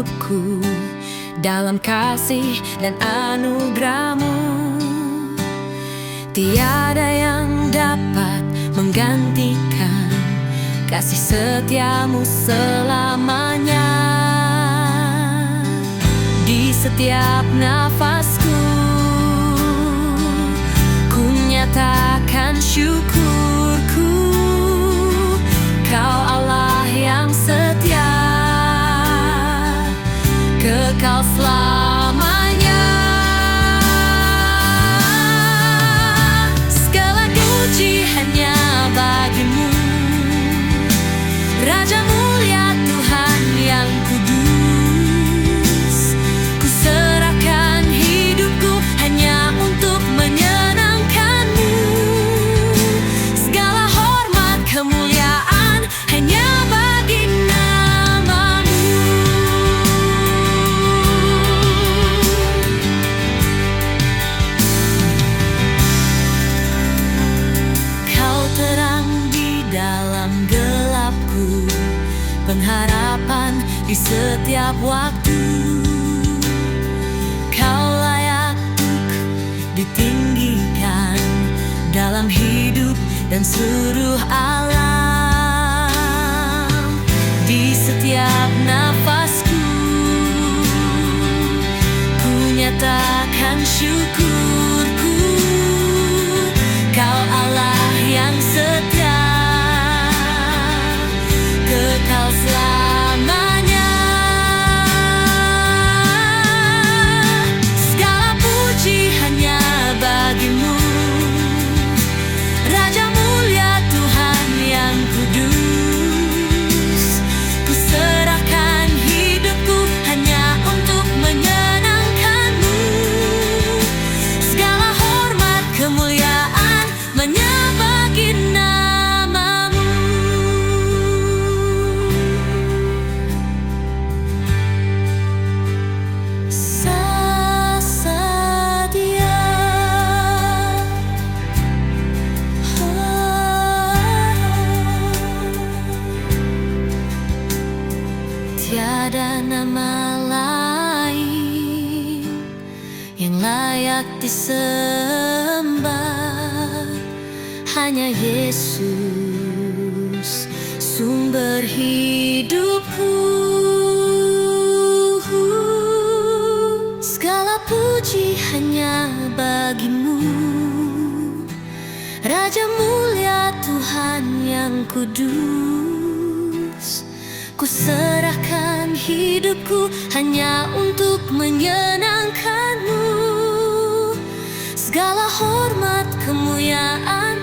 hidupku dalam kasih dan anugerah-Mu. Tiada yang dapat menggantikan kasih setiamu selamanya. Di setiap nafasku ku nyatakan syukurku, Kau Allah yang setia, kekal selamanya. Segala puji hanya bagi-Mu, Raja mulia, Tuhan yang kudus. Ku serahkan hidupku hanya untuk menyenangkan-Mu. Segala hormat kemuliaan hanya bagi nama-Mu. Kau terang di dalam gelapku, pengharapan di setiap waktu. Kau layak untuk ditinggikan dalam hidup dan seluruh alam. Di setiap nafasku ku nyatakan syukurku, Kau Allah yang setia, kekal selamanya. Segala puji hanya bagi-Mu, Raja mulia, Tuhan yang kudus. Ku serahkan hidupku hanya untuk menyenangkan-Mu. Segala hormat kemuliaan hanya bagi nama-Mu. Setia, tiada nama lain yang layak disembah, hanya Yesus, sumber hidupku. Segala puji hanya bagi-Mu, Raja mulia, Tuhan yang kudus. Ku serahkan hidupku hanya untuk menyenangkan-Mu. Segala hormat kemuliaan